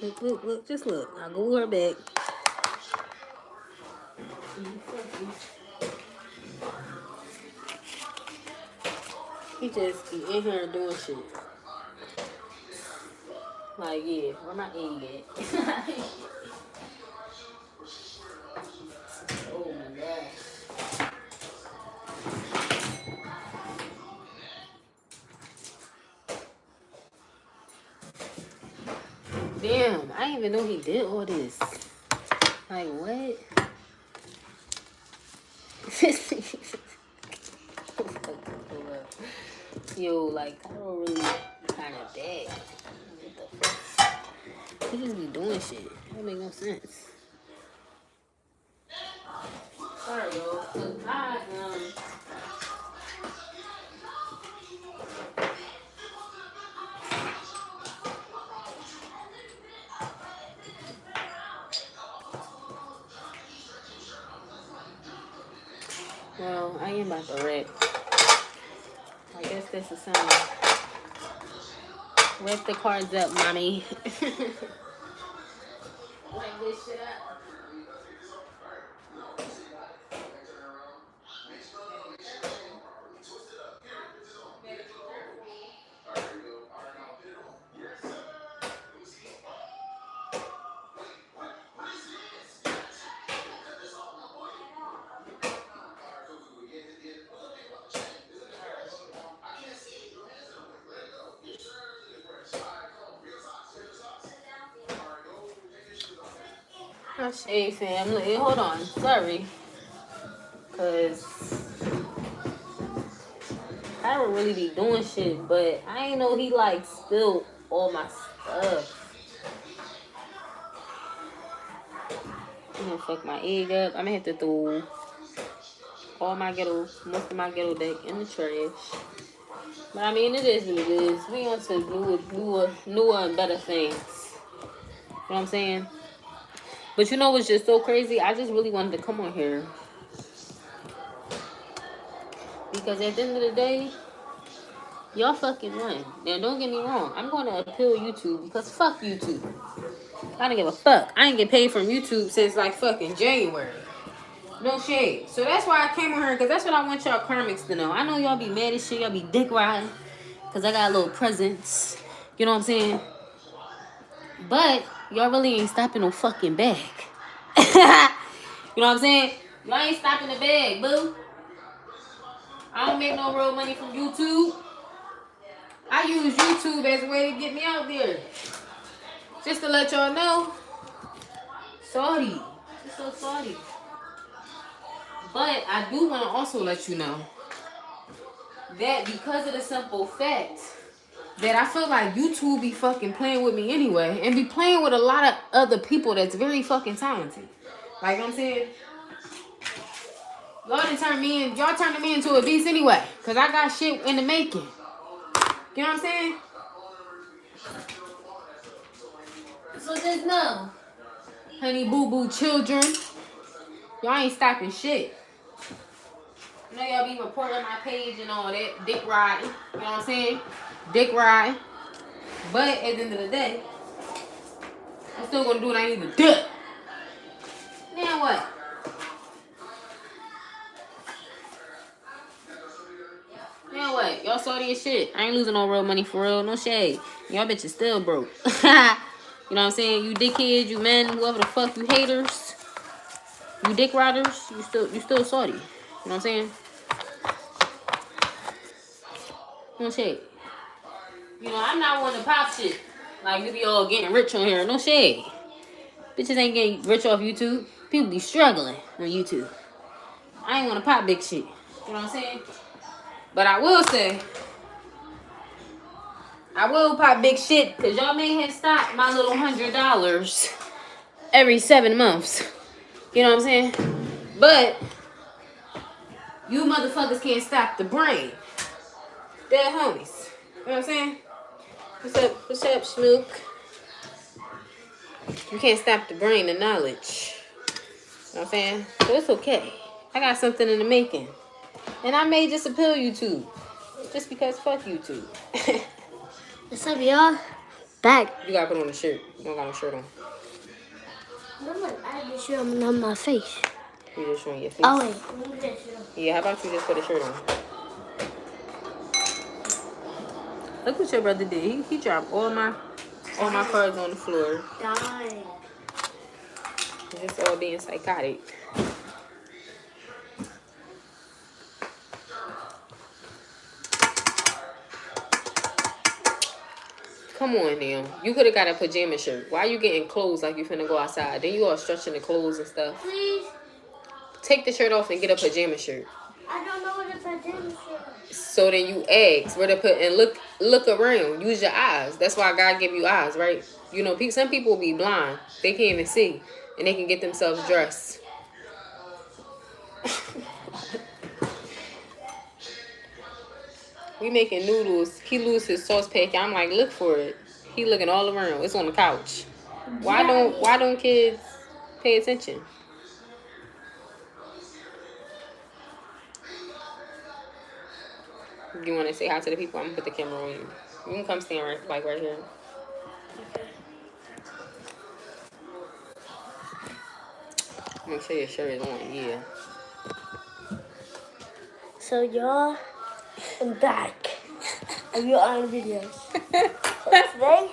Look. Just look. I'll go her back. He just be in here doing shit. Like, yeah, where my egg at? Oh my gosh. Damn, I didn't even know he did all this. Like, what? Yo, like, I don't really kind of bad. What the fuck? He just be doing shit. That don't make no sense. Sorry, yo. Look, well, I am about to wreck. I guess that's a sign. Wrap the cards up, mommy. Wrap this shit up. Hey family, hold on, sorry, cause I don't really be doing shit, but I ain't know he like spilled all my stuff. I'm gonna fuck my egg up. I'm gonna have to throw all my ghetto, most of my ghetto deck in the trash. But I mean, it is what it is. We want to do newer and better things. You know what I'm saying? But you know what's just so crazy? I just really wanted to come on here. Because at the end of the day, y'all fucking won. Now, don't get me wrong. I'm going to appeal YouTube because fuck YouTube. I don't give a fuck. I ain't get paid from YouTube since like fucking January. No shade. So that's why I came on here because that's what I want y'all karmics to know. I know y'all be mad as shit. Y'all be dick riding because I got a little presents. You know what I'm saying? But y'all really ain't stopping no fucking bag. You know what I'm saying? Y'all ain't stopping the bag, boo. I don't make no real money from YouTube. I use YouTube as a way to get me out there. Just to let y'all know. Sorry. Just so sorry. But I do want to also let you know that because of the simple fact that I feel like YouTube be fucking playing with me anyway, and be playing with a lot of other people that's very fucking talented. Like I'm saying, y'all turning me into a beast anyway, cause I got shit in the making. You know what I'm saying? So just know, honey boo boo children, y'all ain't stopping shit. I know y'all be reporting my page and all that, dick riding. You know what I'm saying? Dick riding. But at the end of the day, I'm still gonna do what I need to do. Now what? Now what? Y'all saw this shit. I ain't losing no real money for real. No shade. Y'all bitches still broke. You know what I'm saying? You dickheads, you men, whoever the fuck, you haters, you dick riders, you still salty. You know what I'm saying? No shade. You know, I'm not one to pop shit. Like, we be all getting rich on here. No shade. Bitches ain't getting rich off YouTube. People be struggling on YouTube. I ain't want to pop big shit. You know what I'm saying? But I will say, I will pop big shit because y'all may have stopped my little $100 every 7 months. You know what I'm saying? But you motherfuckers can't stop the brain. Dead homies. You know what I'm saying? What's up, Smook? You can't stop the brain and knowledge. You know what I'm saying? So it's okay. I got something in the making. And I may just appeal YouTube. Just because fuck YouTube. What's up, y'all? Back. You gotta put on a shirt. You don't got no shirt on. I just show them on my face. You just showing your face. Oh, wait. Yeah, how about you just put a shirt on? Look what your brother did. He dropped all my cards on the floor. Dying. Just all being psychotic. Come on now. You could have got a pajama shirt. Why you getting clothes like you finna go outside? Then you all stretching the clothes and stuff. Please. Take the shirt off and get a pajama shirt. I don't know what a pajama shirt is. So then you ask where to put and look around. Use your eyes. That's why God gave you eyes, right? You know, some people be blind. They can't even see. And they can get themselves dressed. We making noodles. He lose his sauce packet. I'm like, look for it. He looking all around. It's on the couch. Why don't kids pay attention? You want to say hi to the people? I'm gonna put the camera on you. You can come stand right here. Make sure your shirt is on. Yeah. So y'all, I'm back. And you're on videos. So today,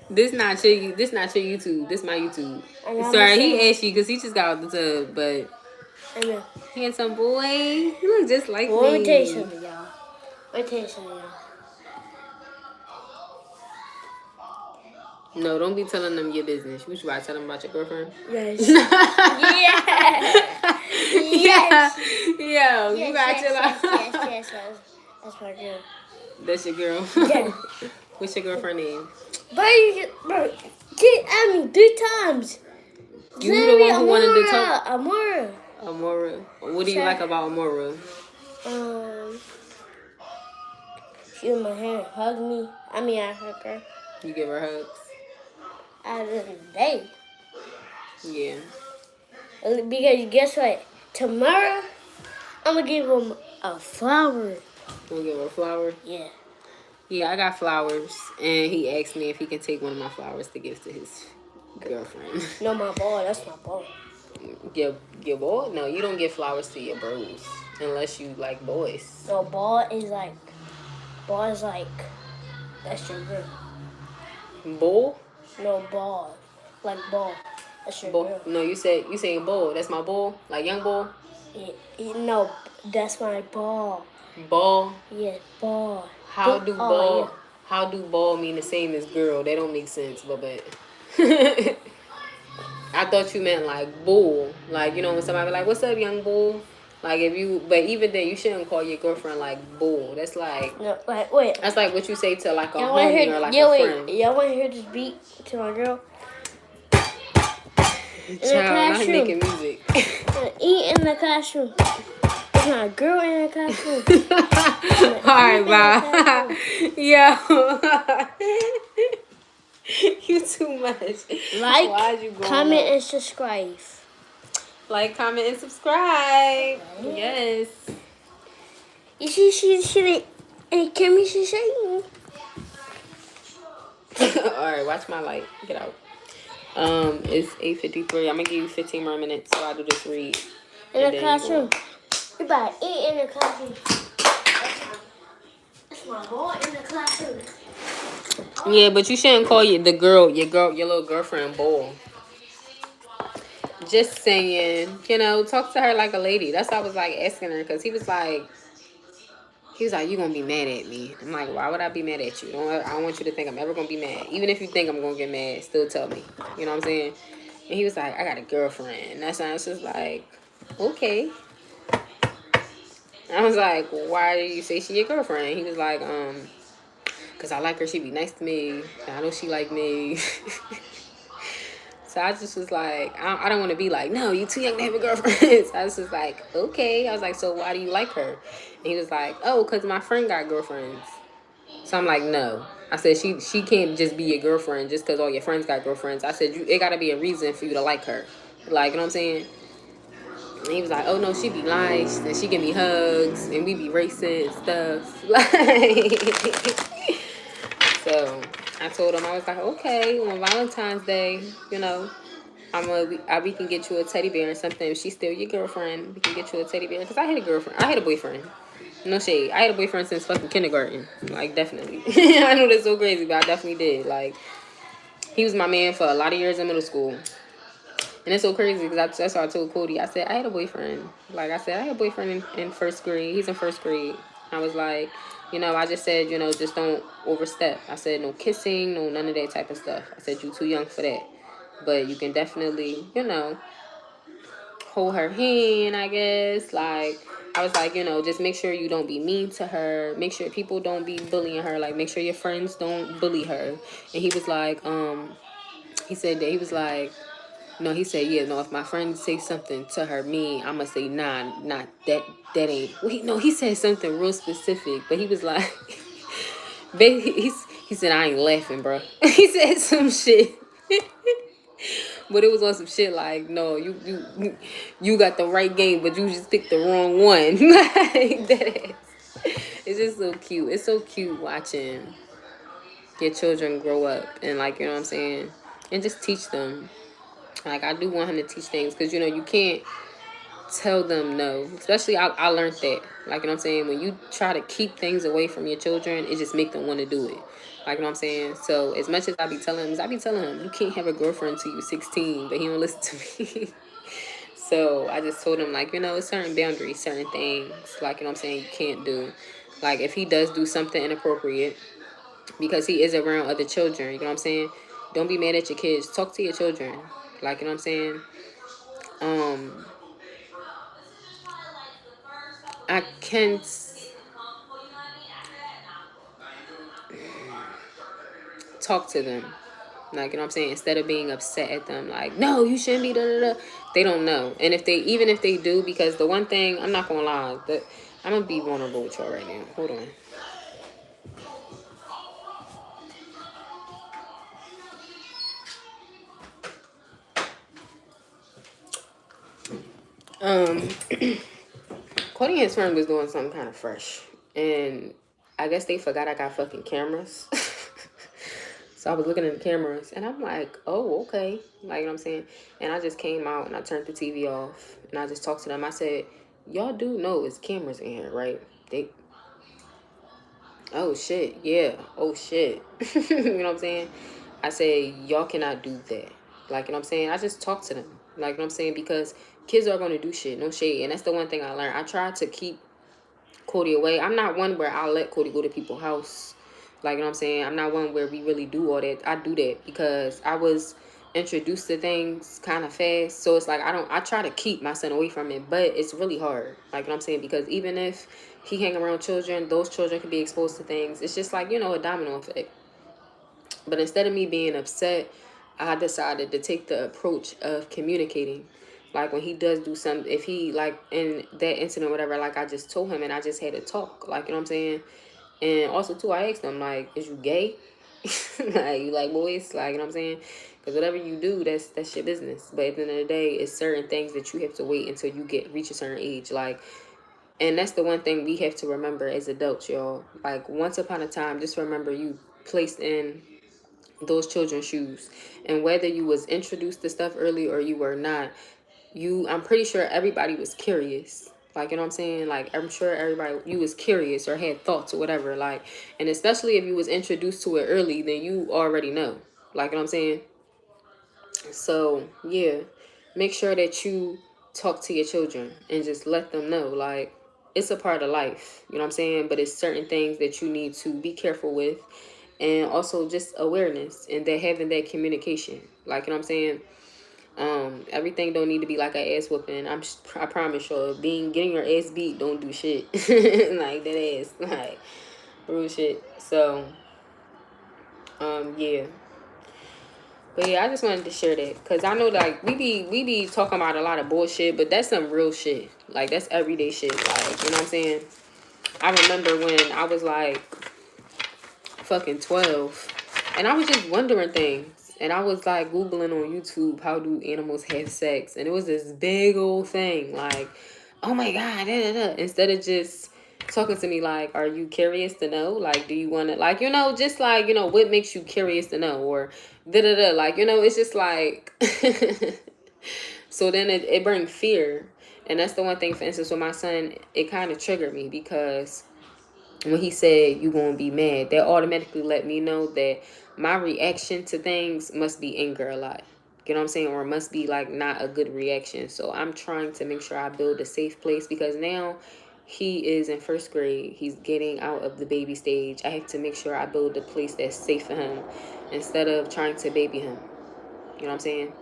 This not your YouTube. This my YouTube. I'm Sorry, he listening. asked you because he just got out the tub, but I know. handsome boy, you look just like Well, let me tell you me. something, y'all. Let me tell you something, y'all. No, don't be telling them your business. You should try to tell them about your girlfriend. Yes. Yes. Yeah. Yo, you got your Yes. That's my girl. That's your girl. Yeah. What's your girlfriend name? Bro, get at me 3 times. You the one who wanted to talk. Amora. Amora. What do you like about Amora? She was my hand, hug me. I hug her. You give her hugs. At the end of the day. Yeah. Because guess what? Tomorrow, I'm going to give him a flower. You gonna give her a flower? Yeah. Yeah, I got flowers, and he asked me if he can take one of my flowers to give to his girlfriend. No, my ball. That's my ball. Your boy? No, you don't give flowers to your bros unless you like boys. No, ball is like, that's your girl. Bull? No, ball. Like ball. That's your Bull? girl. No, you saying bull. That's my bull? Like young bull? No, that's my ball. Ball? Yeah, ball. How do ball? Yeah. How do ball mean the same as girl? That don't make sense, but I thought you meant like bull. Like, you know, when somebody be like, "What's up, young bull?" Like but even then, you shouldn't call your girlfriend like bull. That's like No, wait. That's like what you say to like a Y'all wanna homie hear? or like Yeah, a wait. friend. Y'all want to hear this beat to my girl? Child, I'm classroom. making music. Eat in the classroom. It's my girl in the classroom. Alright, bye. Yo. You too much. Like, Why'd you go comment, on? and subscribe. Like, comment, and subscribe. Yes. You see, she and Kimmy, she's saying. Alright, watch my light. Get out. It's 8:53. I'm gonna give you 15 more minutes so I do this read. In the classroom. You better eat in the classroom. That's my boy in the classroom. Yeah, but you shouldn't call your little girlfriend bull. Just saying, talk to her like a lady. That's why I was like asking her, because he was like, you gonna be mad at me. I'm like, why would I be mad at you? I don't want you to think I'm ever gonna be mad. Even if you think I'm gonna get mad, still tell me. You know what I'm saying? And he was like, I got a girlfriend. And that's why I was just like, okay. I was like, why do you say she your girlfriend? He was like, because I like her. She be nice to me. I know she like me. So I just was like, I don't want to be like, no, you too young to have a girlfriend. So I was just like, okay. I was like, so why do you like her? And he was like, oh, because my friend got girlfriends. So I'm like, no. I said, she can't just be your girlfriend just because all your friends got girlfriends. I said, it got to be a reason for you to like her. Like, you know what I'm saying? And he was like, oh, no, she be nice. And she give me hugs. And we be racing and stuff. Like, so I told him, I was like, okay, on Valentine's Day, you know, we can get you a teddy bear or something. If she's still your girlfriend, we can get you a teddy bear. Because I had a girlfriend. I had a boyfriend. No shade. I had a boyfriend since fucking kindergarten. Like, definitely. I know that's so crazy, but I definitely did. Like, he was my man for a lot of years in middle school. And it's so crazy because that's why I told Cody. I said, I had a boyfriend. Like I said, I had a boyfriend in first grade. He's in first grade. I was like, you know, I just said, you know, just don't overstep. I said, no kissing, no none of that type of stuff. I said, you too young for that. But you can definitely, you know, hold her hand, I guess. Like, I was like, you know, just make sure you don't be mean to her. Make sure people don't be bullying her. Like, make sure your friends don't bully her. And he was like, he said that he was like, no, he said, yeah, no, if my friend say something to her, I'm going to say, nah, not that ain't. Wait, no, he said something real specific, but he was like, he said, I ain't laughing, bro. He said some shit. But it was on some shit like, no, you got the right game, but you just picked the wrong one. Like, that ass. It's just so cute. It's so cute watching your children grow up and, like, you know what I'm saying? And just teach them. Like, I do want him to teach things because, you know, you can't tell them no. Especially, I learned that. Like, you know what I'm saying? When you try to keep things away from your children, it just make them want to do it. Like, you know what I'm saying? So, as much as I be telling him, you can't have a girlfriend until you're 16, but he don't listen to me. So, I just told him, like, you know, certain boundaries, certain things, like, you know what I'm saying, you can't do. Like, if he does do something inappropriate, because he is around other children, you know what I'm saying? Don't be mad at your kids. Talk to your children. Like, you know what I'm saying? I can't talk to them. Like, you know what I'm saying? Instead of being upset at them, like, no, you shouldn't be, da da da. They don't know. And even if they do, because the one thing, I'm not gonna lie, I'm gonna be vulnerable with y'all right now. Hold on. Cody and his friend was doing something kind of fresh. And I guess they forgot I got fucking cameras. So I was looking at the cameras and I'm like, oh, okay. Like, you know what I'm saying? And I just came out and I turned the TV off and I just talked to them. I said, y'all do know it's cameras in here, right? Oh shit, yeah. Oh shit. You know what I'm saying? I say, y'all cannot do that. Like, you know what I'm saying? I just talk to them. Like, you know what I'm saying? Because kids are going to do shit, no shade. And that's the one thing I learned. I try to keep Cody away. I'm not one where I'll let Cody go to people's house. Like, you know what I'm saying? I'm not one where we really do all that. I do that because I was introduced to things kind of fast. So it's like I try to keep my son away from it, but it's really hard. Like, you know what I'm saying? Because even if he hang around children, those children can be exposed to things. It's just like, you know, a domino effect. But instead of me being upset, I decided to take the approach of communicating. Like, when he does do something, if he, like, in that incident, whatever, like, I just told him and I just had to talk. Like, you know what I'm saying? And also, too, I asked him, like, is you gay? Like, you like boys? Like, you know what I'm saying? Because whatever you do, that's your business. But at the end of the day, it's certain things that you have to wait until you reach a certain age. Like, and that's the one thing we have to remember as adults, y'all. Like, once upon a time, just remember you placed in those children's shoes. And whether you was introduced to stuff early or you were not, I'm pretty sure everybody was curious. Like, you know what I'm saying? Like, I'm sure everybody, you was curious or had thoughts or whatever. Like, and especially if you was introduced to it early, then you already know. Like, you know what I'm saying? So, yeah, make sure that you talk to your children and just let them know, like, it's a part of life, you know what I'm saying? But it's certain things that you need to be careful with, and also just awareness and that having that communication. Like, you know what I'm saying? Everything don't need to be like an ass whooping. I promise you, getting your ass beat don't do shit. Like, that ass, like, real shit. So, yeah. But yeah, I just wanted to share that because I know, like, we be talking about a lot of bullshit, but that's some real shit. Like, that's everyday shit. Like, you know what I'm saying? I remember when I was like fucking 12, and I was just wondering things, and I was like Googling on YouTube, how do animals have sex, and it was this big old thing, like, oh my god, da, da, da. Instead of just talking to me like, are you curious to know? Like, do you want to, like, just like, what makes you curious to know? Or da-da-da. Like, it's just like, so then it brings fear. And that's the one thing, for instance, with my son, it kind of triggered me because when he said, you going to be mad, that automatically let me know that my reaction to things must be anger a lot. You know what I'm saying? Or it must be like not a good reaction. So I'm trying to make sure I build a safe place because now he is in first grade. He's getting out of the baby stage. I have to make sure I build a place that's safe for him instead of trying to baby him. You know what I'm saying?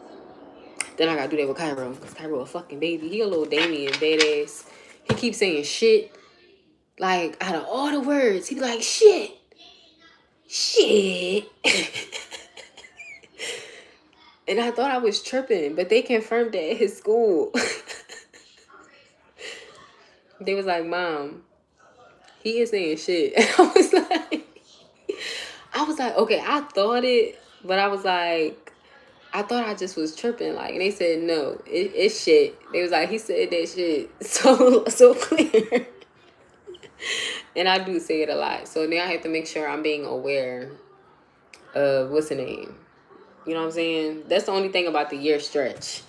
Then I gotta do that with Cairo because Cairo a fucking baby. He a little Damien, badass. He keeps saying shit. Like, out of all the words, he be like, shit. And I thought I was tripping, but they confirmed that at his school. They was like, Mom, he is saying shit. And I was like, okay, I thought it, but I was like, I thought I just was tripping. Like, and they said, no, it's shit. They was like, he said that shit so clear. And I do say it a lot. So now I have to make sure I'm being aware of what's the name. You know what I'm saying? That's the only thing about the year stretch.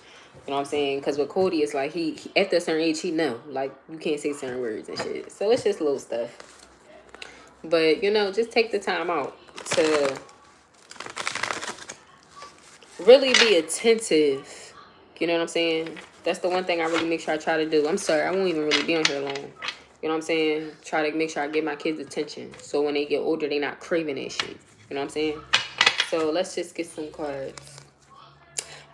You know what I'm saying? Because with Cody, it's like he after a certain age, he know. Like, you can't say certain words and shit. So it's just little stuff. But, just take the time out to really be attentive. You know what I'm saying? That's the one thing I really make sure I try to do. I'm sorry, I won't even really be on here long. You know what I'm saying? Try to make sure I give my kids attention. So when they get older, they not craving that shit. You know what I'm saying? So let's just get some cards.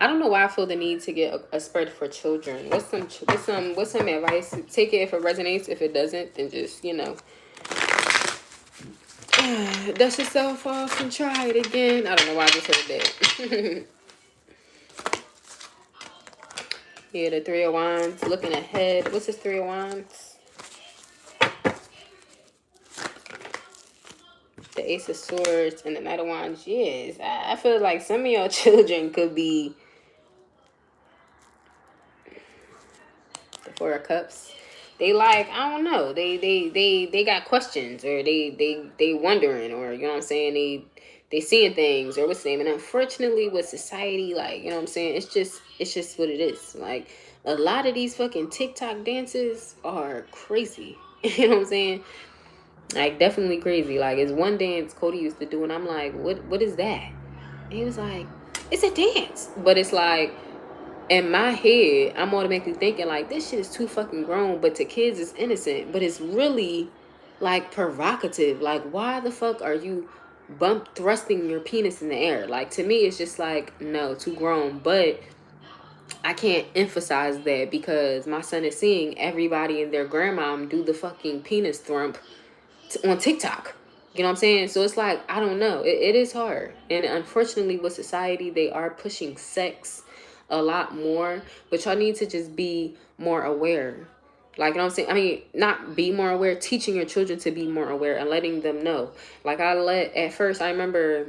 I don't know why I feel the need to get a spread for children. What's some advice? Take it if it resonates. If it doesn't, then just, dust yourself off and try it again. I don't know why I just heard that. Yeah, the Three of Wands. Looking ahead. What's this Three of Wands? The Ace of Swords and the Knight of Wands. Yes, I feel like some of y'all children could be the Four of Cups. They like, I don't know. They got questions or they wondering, or you know what I'm saying, they seeing things or what's the name. And unfortunately with society, like, you know what I'm saying, it's just what it is. Like, a lot of these fucking TikTok dances are crazy. You know what I'm saying? Like, definitely crazy. Like, it's one dance Cody used to do, and I'm like, what is that? And he was like, it's a dance. But it's like, in my head, I'm automatically thinking, like, this shit is too fucking grown, but to kids, it's innocent. But it's really, like, provocative. Like, why the fuck are you thrusting your penis in the air? Like, to me, it's just like, no, too grown. But I can't emphasize that because my son is seeing everybody and their grandmom do the fucking penis thump on TikTok. You know what I'm saying? So it's like, I don't know. It is hard. And unfortunately with society, they are pushing sex a lot more. But y'all need to just be more aware. Like, you know what I'm saying? I mean, not be more aware. Teaching your children to be more aware and letting them know. Like, at first, I remember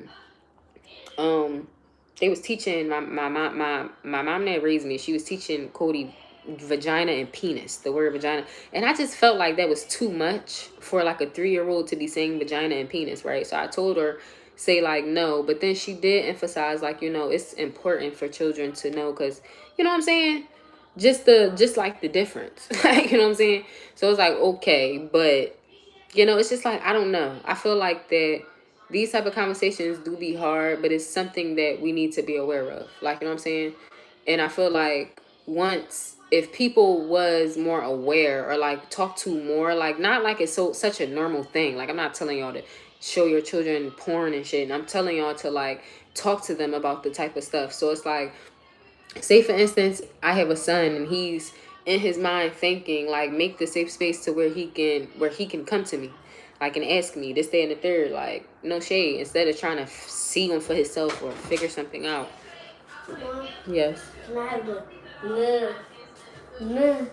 they was teaching my mom that raised me. She was teaching Cody vagina and penis, the word vagina, and I just felt like that was too much for like a 3-year-old to be saying vagina and penis, right? So I told her, say like no, but then she did emphasize, like, it's important for children to know, because you know what I'm saying, just like the difference. Like, you know what I'm saying? So it's like, okay, but it's just like, I don't know, I feel like that these type of conversations do be hard, but it's something that we need to be aware of, like, you know what I'm saying? And I feel like if people was more aware or like talk to more, like, not like it's such a normal thing. Like, I'm not telling y'all to show your children porn and shit. And I'm telling y'all to like talk to them about the type of stuff. So it's like, say for instance, I have a son and he's in his mind thinking like, make the safe space to where he can come to me, like, and ask me this, day, and the third. Like, no shade. Instead of trying to see him for himself or figure something out. Mom, Yes. can I have the nerds?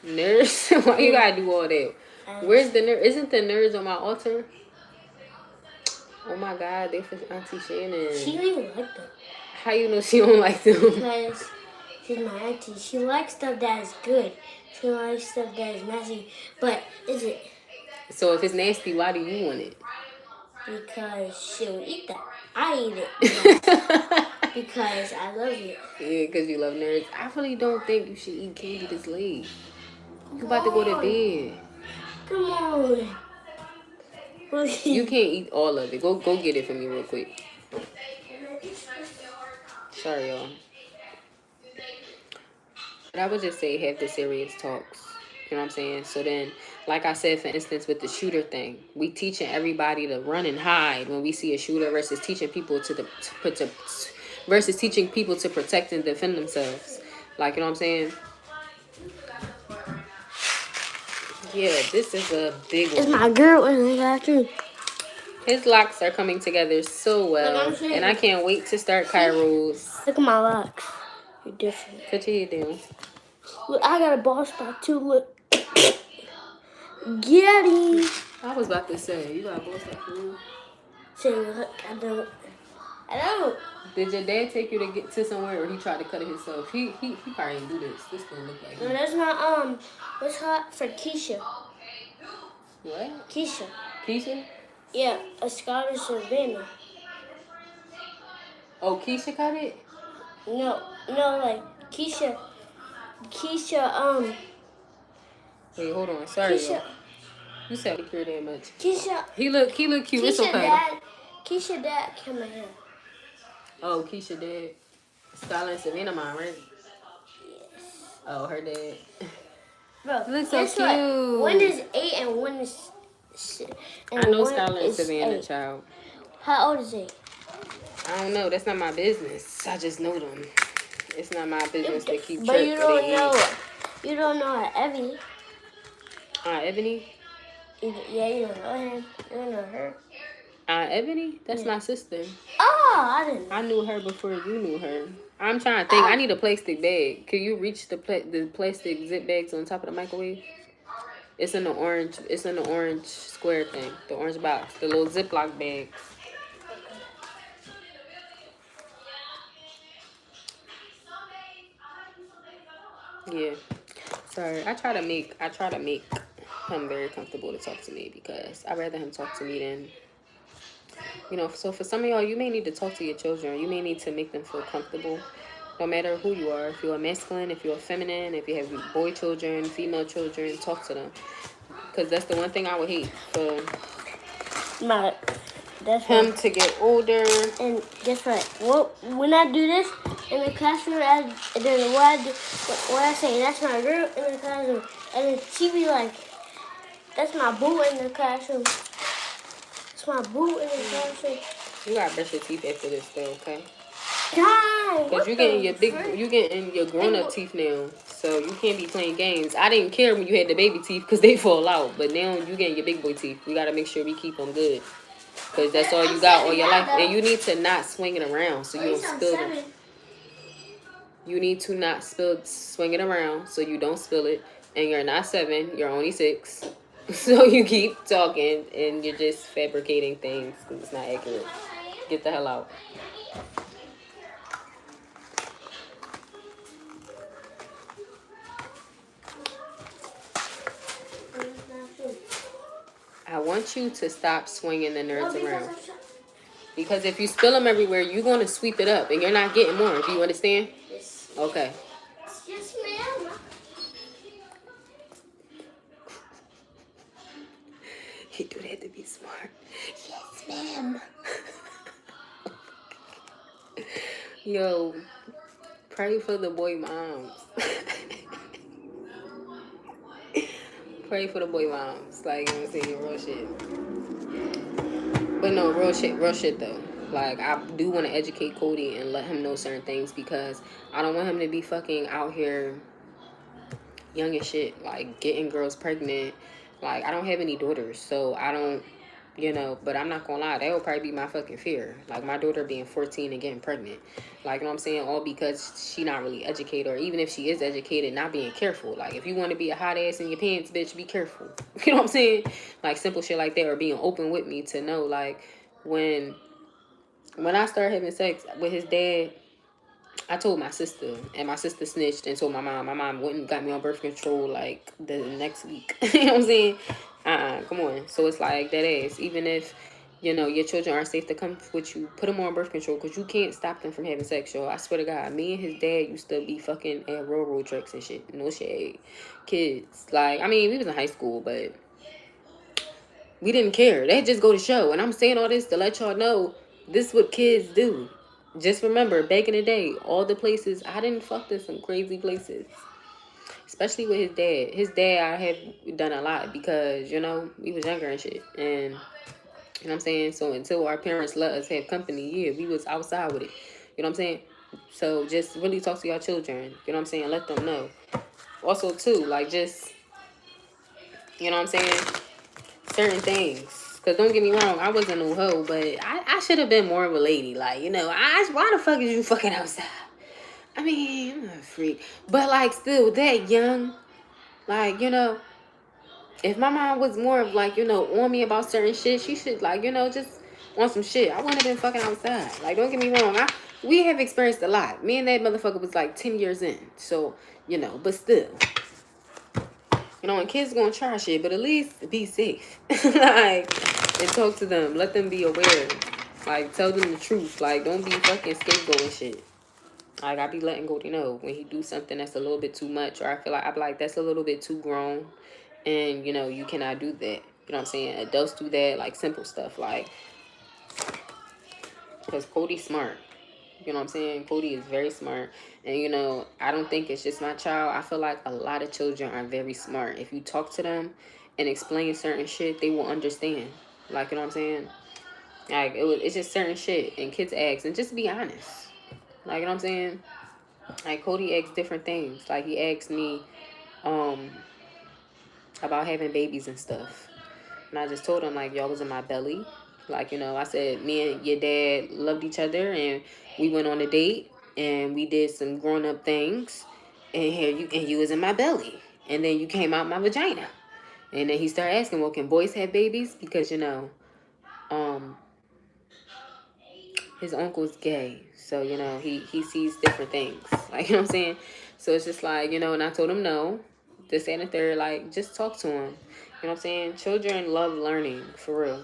Nerds? Why you gotta do all that? Where's the nerd? Isn't the nerds on my altar? Oh my God, they for Auntie Shannon. She don't even like them. How you know she don't like them? Because She's my auntie. She likes stuff that is good. She likes stuff that is nasty. But is it So if it's nasty, why do you want it? because she'll eat that? I eat it because I love it. Yeah, because you love nerds. I really don't think you should eat candy this late. You about to go to bed. Come on. You can't eat all of it. Go get it for me real quick. Sorry, y'all. But I would just say have the serious talks. You know what I'm saying? So then, like I said, for instance, with the shooter thing, we teaching everybody to run and hide when we see a shooter versus teaching people versus teaching people to protect and defend themselves. Like, you know what I'm saying? Yeah, this is a big one. It's my girl in the bathroom. His locks are coming together so well, and I can't wait to start Kairos. Look at my locks. You're different. Put your head down. Look, I got a ball spot too. Look. Get him. I was about to say, you got both stuff for real? Say, look, I don't. Did your dad take you to get to somewhere, or he tried to cut it himself? He probably didn't do this. This don't look like No, him. that's not, what's hot for Keisha? What? Keisha. Keisha? Yeah, a Scottish Savannah. Oh, Keisha cut it? No, like, Keisha, Wait, hold on. Sorry, Keisha, y'all. You said he cared that much. Keisha, He look cute. It's okay. Keisha dad came in here. Oh, Keisha dad. Skylar and Savannah mom, right? Yes. Oh, her dad. Bro, He looks so guess what? cute. One is 8 and one is 6. I know Skylar and Savannah, 8. child. How old is he? I don't know. That's not my business. I just know them. It's not my business to keep track. But you don't know. You don't know Evie. Ebony? Yeah, you don't know him. You don't know her. Ebony? That's my sister. Oh, I didn't know. I knew her before you knew her. I'm trying to think. I need a plastic bag. Can you reach the plastic zip bags on top of the microwave? It's in the orange. It's in the orange square thing. The orange box. The little Ziploc bags. Yeah. Sorry. I try to make him very comfortable to talk to me because I'd rather him talk to me than, you know. So for some of y'all, you may need to talk to your children. You may need to make them feel comfortable, no matter who you are. If you're a masculine, if you're a feminine, if you have boy children, female children, talk to them. Because that's the one thing I would hate for him to get older. And guess what? Well, when I do this in the classroom, then what I say, that's my girl in the classroom. And then she be like, that's my boo in the classroom. It's my boo in the classroom. You gotta brush your teeth after this though, okay? God, Because you getting your grown-up teeth now. So you can't be playing games. I didn't care when you had the baby teeth because they fall out. But now you getting your big boy teeth. We got to make sure we keep them good. Because that's all you got all your life. And you need to not swing it around so you don't spill it. You need to not swing it around so you don't spill it. And you're not 7. You're only 6. So you keep talking and you're just fabricating things because it's not accurate. Get the hell out. I want you to stop swinging the nerds around. Because if you spill them everywhere, you're going to sweep it up and you're not getting more. Do you understand? Yes. Okay. Yes, ma'am. He do that to be smart. Yes, ma'am. Yo, pray for the boy moms. Pray for the boy moms. Like, you know what I'm saying? Real shit. But no, real shit though. Like, I do want to educate Cody and let him know certain things because I don't want him to be fucking out here young as shit. Like, getting girls pregnant. Like, I don't have any daughters, so I don't, you know, but I'm not gonna lie, that would probably be my fucking fear. Like, my daughter being 14 and getting pregnant. Like, you know what I'm saying? All because she not really educated, or even if she is educated, not being careful. Like, if you want to be a hot ass in your pants, bitch, be careful. You know what I'm saying? Like, simple shit like that, or being open with me to know, like, when I started having sex with his dad, I told my sister, and my sister snitched and told my mom. My mom went and got me on birth control like the next week. You know what I'm saying? Come on. So it's like that ass. Even if, you know, your children aren't safe to come with you, put them on birth control because you can't stop them from having sex, y'all. I swear to God, me and his dad used to be fucking at railroad tracks and shit. No shade. Kids. Like, I mean, we was in high school, but we didn't care. They just go to show. And I'm saying all this to let y'all know this is what kids do. Just remember, back in the day, all the places, I didn't fuck in some crazy places. Especially with his dad. His dad, I have done a lot because, you know, we was younger and shit. And, you know what I'm saying? So until our parents let us have company, yeah, we was outside with it. You know what I'm saying? So just really talk to your children. You know what I'm saying? Let them know. Also, too, like just, you know what I'm saying? Certain things. Because don't get me wrong, I wasn't no hoe, but I should have been more of a lady. Like, you know, why the fuck is you fucking outside? I mean, I'm a freak. But, like, still, that young, like, you know, if my mom was more of, like, you know, on me about certain shit, she should, like, you know, just on some shit. I wouldn't have been fucking outside. Like, don't get me wrong. We have experienced a lot. Me and that motherfucker was, like, 10 years in. So, you know, but still. You know, and kids gonna try shit, but at least be safe. Like, and talk to them. Let them be aware. Like, tell them the truth. Like, don't be fucking scapegoating shit. Like, I be letting Goldie know when he do something that's a little bit too much, or I feel like I be like, that's a little bit too grown, and, you know, you cannot do that. You know what I'm saying? Adults do that, like, simple stuff. Like, because Cody's smart. You know what I'm saying? Cody is very smart. And, you know, I don't think it's just my child. I feel like a lot of children are very smart. If you talk to them and explain certain shit, they will understand. Like, you know what I'm saying? Like, it's just certain shit. And kids ask. And just be honest. Like, you know what I'm saying? Like, Cody asks different things. Like, he asked me about having babies and stuff. And I just told him, like, y'all was in my belly. Like, you know, I said, me and your dad loved each other, and we went on a date, and we did some grown-up things, and you was in my belly. And then you came out my vagina. And then he started asking, well, can boys have babies? Because, you know, his uncle's gay. So, you know, he sees different things. Like, you know what I'm saying? So it's just like, you know, and I told him no. This and the third, like, just talk to him. You know what I'm saying? Children love learning, for real.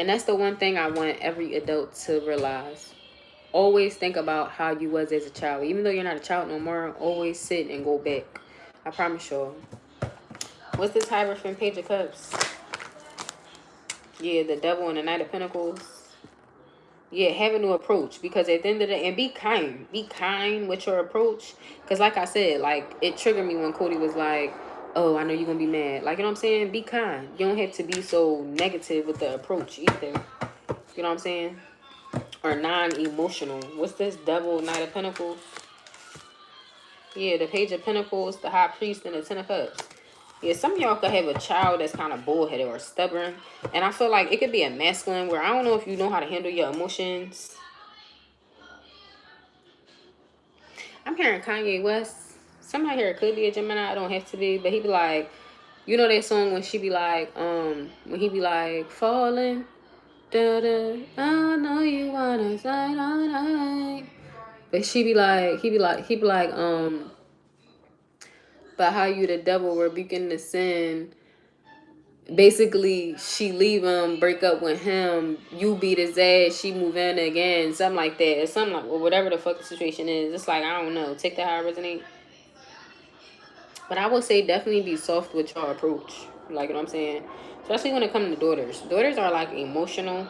And that's the one thing I want every adult to realize. Always think about how you was as a child. Even though you're not a child no more, always sit and go back. I promise y'all. What's this Hierophant Page of Cups? Yeah, the Devil and the Knight of Pentacles. Yeah, have a new approach. Because at the end of the day, and be kind. Be kind with your approach. Because like I said, like, it triggered me when Cody was like, oh, I know you're going to be mad. Like, you know what I'm saying? Be kind. You don't have to be so negative with the approach either. You know what I'm saying? Or non-emotional. What's this? Devil, Knight of Pentacles. Yeah, the Page of Pentacles, the High Priest, and the Ten of Cups. Yeah, some of y'all could have a child that's kind of bullheaded or stubborn. And I feel like it could be a masculine where I don't know if you know how to handle your emotions. I'm hearing Kanye West. Somebody here could be a Gemini. I don't have to be. But he be like, you know that song when she be like, when he be like, falling. Da, da, I know you wanna say all night. But he be like, but how you the devil rebuking the sin. Basically, she leave him, break up with him, you beat his ass, she move in again, something like that. Or something like, or whatever the fuck the situation is. It's like, I don't know. Take that how it resonate. But I would say definitely be soft with your approach. Like, you know what I'm saying? Especially when it comes to daughters. Daughters are like emotional.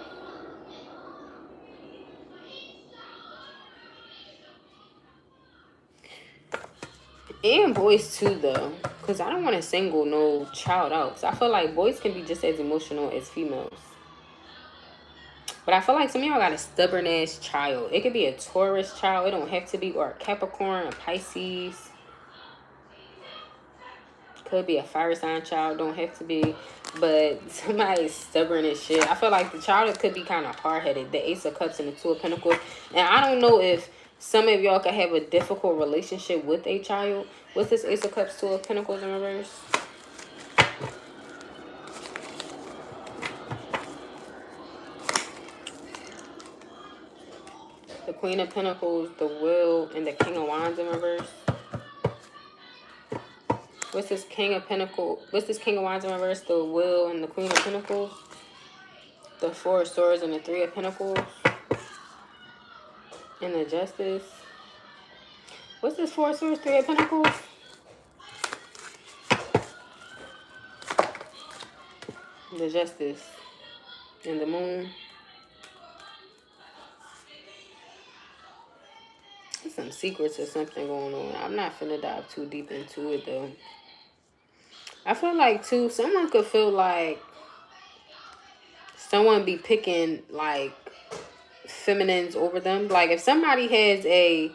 And boys too, though. Because I don't want to single no child out. So I feel like boys can be just as emotional as females. But I feel like some of y'all got a stubborn ass child. It could be a Taurus child. It don't have to be. Or a Capricorn, a Pisces. Could be a fire sign child. Don't have to be. But somebody's stubborn as shit. I feel like the child could be kind of hard-headed. The Ace of Cups and the Two of Pentacles. And I don't know if some of y'all could have a difficult relationship with a child. What's this Ace of Cups, Two of Pentacles in reverse? The Queen of Pentacles, the Will, and the King of Wands in reverse. What's this King of Pentacles? What's this King of Wands in reverse? The Will and the Queen of Pentacles. The Four of Swords and the Three of Pentacles. And the Justice. What's this Four of Swords, Three of Pentacles? The Justice. And the Moon. There's some secrets or something going on. I'm not finna dive too deep into it though. I feel like too, someone could feel like someone be picking like feminines over them. Like if somebody has a,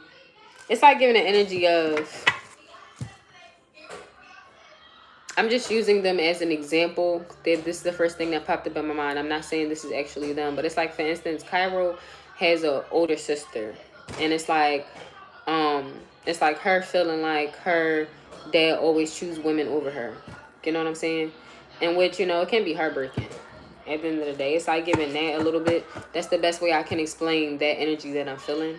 it's like giving an energy of, I'm just using them as an example. This is the first thing that popped up in my mind. I'm not saying this is actually them, but it's like, for instance, Cairo has an older sister, and it's like her feeling like her dad always choose women over her. You know what I'm saying? And which, you know, it can be heartbreaking. At the end of the day, it's like giving that a little bit. That's the best way I can explain that energy that I'm feeling.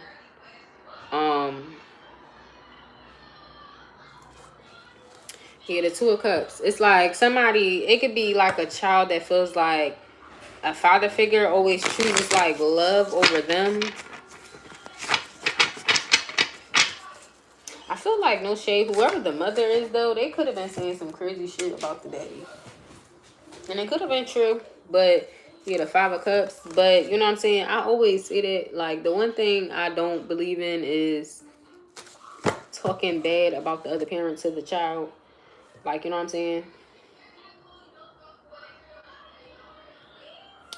Yeah, the Two of Cups. It's like somebody, it could be like a child that feels like a father figure always chooses like love over them. I feel like, no shade, whoever the mother is though, they could have been saying some crazy shit about the daddy. And it could have been true, but yeah, the Five of Cups. But you know what I'm saying? I always say that, like, the one thing I don't believe in is talking bad about the other parent to the child. Like, you know what I'm saying?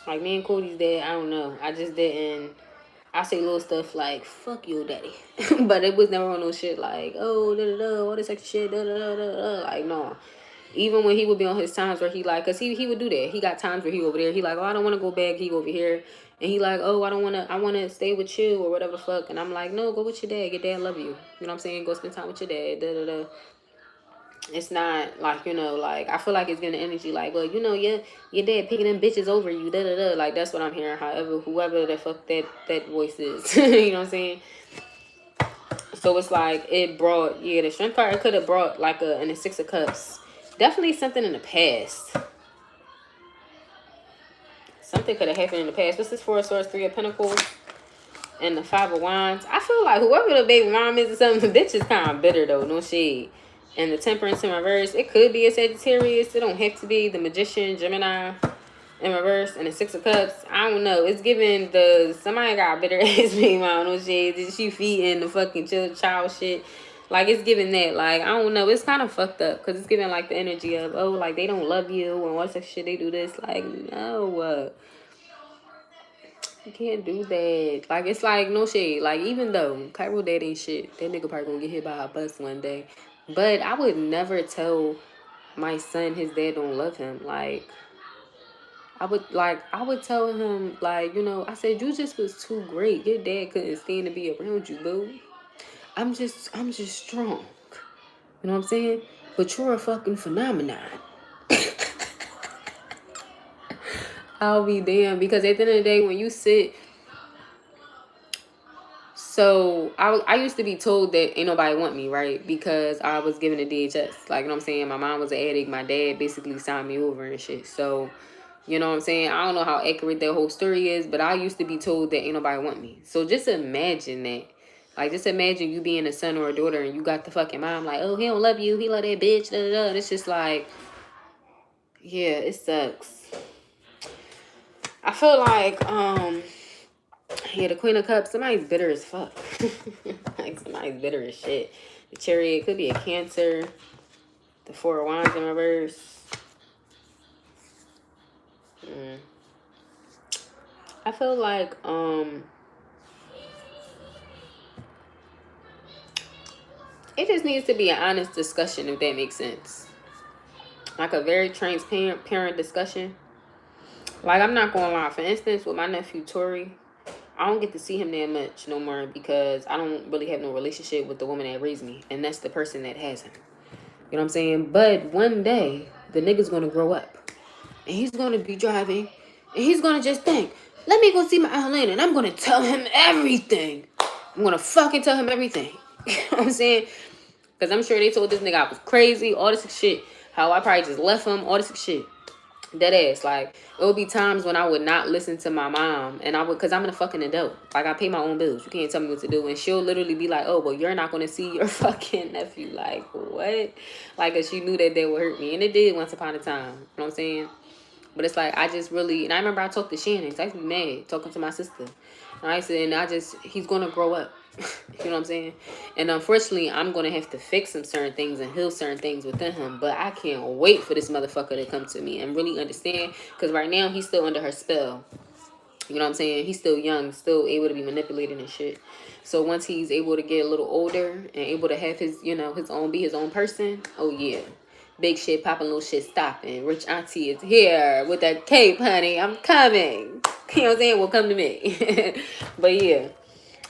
Like, me and Cody's dad, I don't know. I just didn't. I say little stuff like, fuck your daddy. But it was never on no shit like, oh, da-da-da, all this extra shit, da-da-da-da-da. Like, no. Even when he would be on his times where he like, because he would do that. He got times where he over there. He like, oh, I don't want to go back. He over here. And he like, oh, I want to stay with you or whatever the fuck. And I'm like, no, go with your dad. Your dad love you. You know what I'm saying? Go spend time with your dad. Da-da-da. It's not like, you know, like, I feel like it's getting energy like, well, you know, your dad picking them bitches over you, da-da-da. Like, that's what I'm hearing. However, whoever the fuck that voice is. You know what I'm saying? So it's like, it brought, yeah, the Strength card, it could have brought like in the Six of Cups. Definitely something in the past. Something could have happened in the past. What's this Four of Swords, Three of Pentacles, and the Five of Wands? I feel like whoever the baby mom is or something, the bitch is kind of bitter though, no shade. And the Temperance in reverse, it could be a Sagittarius. It don't have to be. The Magician, Gemini in reverse, and the Six of Cups. I don't know. It's giving somebody got bitter ass baby mom, no shade. Did she feeding the fucking child shit? Like, it's giving that. Like, I don't know. It's kind of fucked up. Because it's giving, like, the energy of, oh, like, they don't love you. And what's that shit? They do this. Like, no. You can't do that. Like, it's like, no shade. Like, even though Cairo dad ain't shit, that nigga probably gonna get hit by a bus one day. But I would never tell my son his dad don't love him. Like, I would tell him, like, you know, I said, you just was too great. Your dad couldn't stand to be around you, boo. I'm just strong. You know what I'm saying? But you're a fucking phenomenon. I'll be damned. Because at the end of the day, when you sit... So, I used to be told that ain't nobody want me, right? Because I was given a DHS. Like, you know what I'm saying? My mom was an addict. My dad basically signed me over and shit. So, you know what I'm saying? I don't know how accurate that whole story is. But I used to be told that ain't nobody want me. So, just imagine that. Like, just imagine you being a son or a daughter and you got the fucking mom like, oh, he don't love you. He love that bitch. Da, da, da. And it's just like, yeah, it sucks. I feel like, yeah, the Queen of Cups, somebody's bitter as fuck. Like, somebody's bitter as shit. The Chariot could be a Cancer. The Four of Wands in reverse. I feel like, it just needs to be an honest discussion, if that makes sense. Like a very transparent discussion. Like, I'm not going to lie. For instance, with my nephew, Tori, I don't get to see him that much no more because I don't really have no relationship with the woman that raised me. And that's the person that has him. You know what I'm saying? But one day, the nigga's going to grow up. And he's going to be driving. And he's going to just think, let me go see my Aunt Lena and I'm going to tell him everything. I'm gonna fucking tell him everything. You know what I'm saying? Because I'm sure they told this nigga I was crazy, all this shit. How I probably just left him, all this shit. Dead ass. Like, it would be times when I would not listen to my mom. And I would, because I'm a fucking adult. Like, I pay my own bills. You can't tell me what to do. And she'll literally be like, oh, well, you're not going to see your fucking nephew. Like, what? Like, cause she knew that they would hurt me. And it did once upon a time. You know what I'm saying? But it's like, I just really, and I remember I talked to Shannon. I used to be mad talking to my sister. And I said, he's going to grow up. You know what I'm saying? And unfortunately, I'm going to have to fix some certain things and heal certain things within him. But I can't wait for this motherfucker to come to me and really understand. Because right now, he's still under her spell. You know what I'm saying? He's still young, still able to be manipulated and shit. So once he's able to get a little older and able to have his, be his own person, oh yeah. Big shit popping, little shit stopping. Rich auntie is here with that cape, honey. I'm coming. You know what I'm saying? Well, come to me. But yeah.